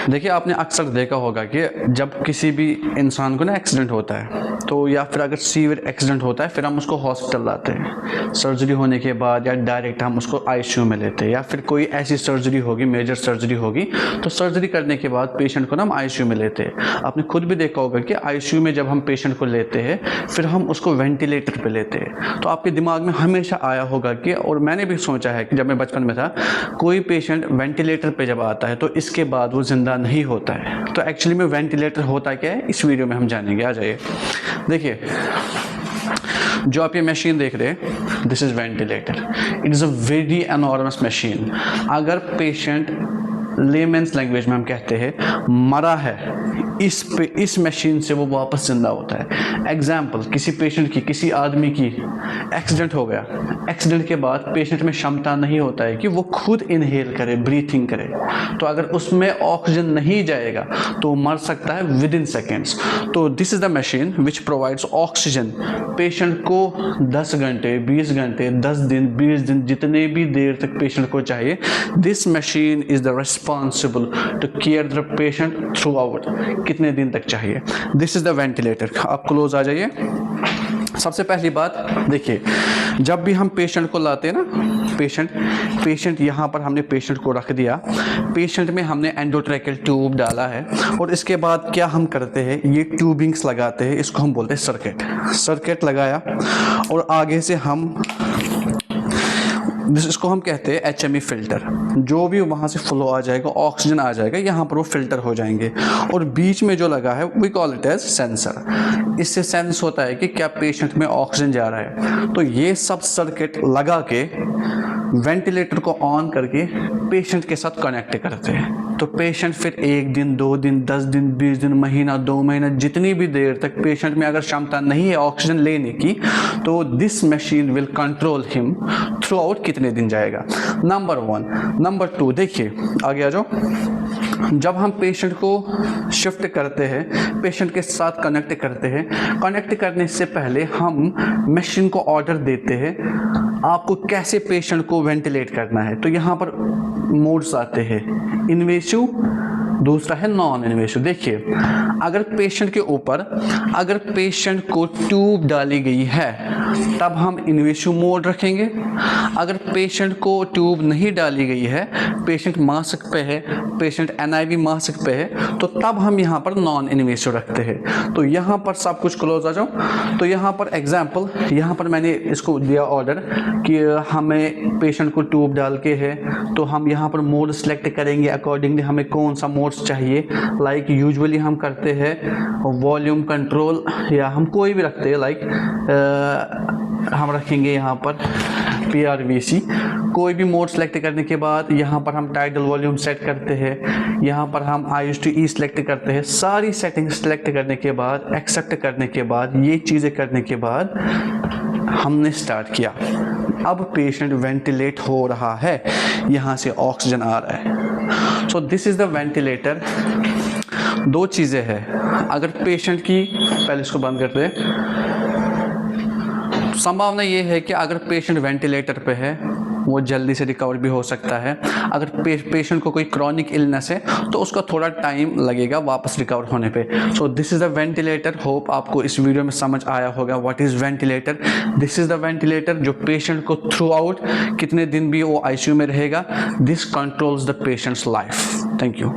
देखिए, आपने अक्सर देखा होगा कि जब किसी भी इंसान को ना एक्सीडेंट होता है, तो या फिर अगर सीवियर एक्सीडेंट होता है, फिर हम उसको हॉस्पिटल लाते हैं सर्जरी होने के बाद, या डायरेक्ट हम उसको आईसीयू में लेते हैं, या फिर कोई ऐसी सर्जरी होगी, मेजर सर्जरी होगी, तो सर्जरी करने के बाद पेशेंट को ना हम आईसीयू में लेते हैं। आपने खुद भी देखा होगा कि आईसीयू में जब हम पेशेंट को लेते हैं, फिर हम उसको वेंटिलेटर पे लेते हैं। तो आपके दिमाग में हमेशा आया होगा कि, और मैंने भी सोचा है कि जब मैं बचपन में था, कोई पेशेंट वेंटिलेटर पे जब आता है तो इसके बाद वो ज़िंदा नहीं होता है। तो एक्चुअली में वेंटिलेटर होता क्या है, इस वीडियो में हम जानेंगे। आ जाइए, देखिए जो आप ये मशीन देख रहे हैं, this is ventilator. It is a very enormous machine. अगर पेशेंट लेमेंस लैंग्वेज में हम कहते हैं मरा है, इस मशीन से वो वापस जिंदा होता है। एग्जाम्पल, किसी पेशेंट की, किसी आदमी की एक्सीडेंट हो गया, एक्सीडेंट के बाद पेशेंट में क्षमता नहीं होता है कि वो खुद इनहेल करे, ब्रीथिंग करे। तो अगर उसमें ऑक्सीजन नहीं जाएगा तो मर सकता है विद इन सेकेंड्स। तो this is the machine which provides oxygen patient को 10 घंटे, 20 घंटे, 10 दिन, 20 दिन, जितने भी देर तक पेशेंट को चाहिए। This machine is the responsible to care the patient throughout, कितने दिन तक चाहिए। This is the ventilator. आप क्लोज आ जाइए। सबसे पहली बात देखिए, जब भी हम पेशेंट को लाते हैं ना, पेशेंट यहाँ पर हमने पेशेंट को रख दिया, पेशेंट में हमने एंडोट्रैकियल ट्यूब डाला है, और इसके बाद क्या हम करते हैं, ये ट्यूबिंग्स लगाते हैं, इसको हम बोलते हैं सर्किट लगाया, और आगे से हम इसको हम कहते हैं HME फिल्टर। जो भी वहाँ से फ्लो आ जाएगा, ऑक्सीजन आ जाएगा, यहाँ पर वो फिल्टर हो जाएंगे। और बीच में जो लगा है, we call it as sensor. इससे सेंस होता है कि क्या पेशेंट में ऑक्सीजन जा रहा है। तो ये सब सर्किट लगा के वेंटिलेटर को ऑन करके पेशेंट के साथ कनेक्ट करते हैं। तो पेशेंट फिर 1 दिन, 2 दिन, 10 दिन, 20 दिन, महीना, 2 महीना, जितनी भी देर तक पेशेंट में अगर क्षमता नहीं है ऑक्सीजन लेने की, तो this machine will control him through out कितने दिन जाएगा। नंबर 1। नंबर 2, देखिए आगे आ जाओ। जब हम पेशेंट को शिफ्ट करते हैं, पेशेंट के साथ कनेक्ट करते हैं, कनेक्ट करने से पहले हम मशीन को ऑर्डर देते हैं आपको कैसे पेशेंट को वेंटिलेट करना है। तो यहाँ पर मोड्स आते हैं, इन्वेसिव, दूसरा है नॉन इन्वेसिव। देखिए, अगर पेशेंट के ऊपर अगर पेशेंट को ट्यूब डाली गई है, तब हम इन्वेसिव मोड रखेंगे। अगर पेशेंट को ट्यूब नहीं डाली गई है, पेशेंट मास्क पे है, पेशेंट NIV मास्क पे है, तो तब हम यहाँ पर नॉन इन्वेसिव रखते हैं। तो यहाँ पर सब कुछ क्लोज आ जाओ। तो यहाँ पर एग्जाम्पल, यहाँ पर मैंने इसको दिया ऑर्डर कि हमें पेशेंट को ट्यूब डाल के है, तो हम यहाँ पर मोड सेलेक्ट करेंगे अकॉर्डिंगली हमें कौन सा मोड्स चाहिए। लाइक यूजुअली हम करते हैं वॉल्यूम कंट्रोल, या हम कोई भी रखते हैं, लाइक हम रखेंगे यहाँ पर PRVC। कोई भी मोड सेलेक्ट करने के बाद यहाँ पर हम टाइडल वॉल्यूम सेट करते हैं, यहाँ पर हम IS/E सेलेक्ट करते हैं। सारी सेटिंग सेलेक्ट करने के बाद, एक्सेप्ट करने के बाद, ये चीज़ें करने के बाद हमने स्टार्ट किया। अब पेशेंट वेंटिलेट हो रहा है, यहाँ से ऑक्सीजन आ रहा है। So this is the ventilator. 2 चीज़ें हैं। अगर पेशेंट की, पहले इसको बंद करते हैं, संभावना ये है कि अगर पेशेंट वेंटिलेटर पे है, वो जल्दी से रिकवर भी हो सकता है। अगर पेशेंट को कोई क्रॉनिक इलनेस है, तो उसका थोड़ा टाइम लगेगा वापस रिकवर होने पे। So this is the ventilator. Hope आपको इस वीडियो में समझ आया होगा what is ventilator. This is the ventilator जो पेशेंट को थ्रू आउट कितने दिन भी वो ICU में रहेगा। This controls the patients life. Thank you.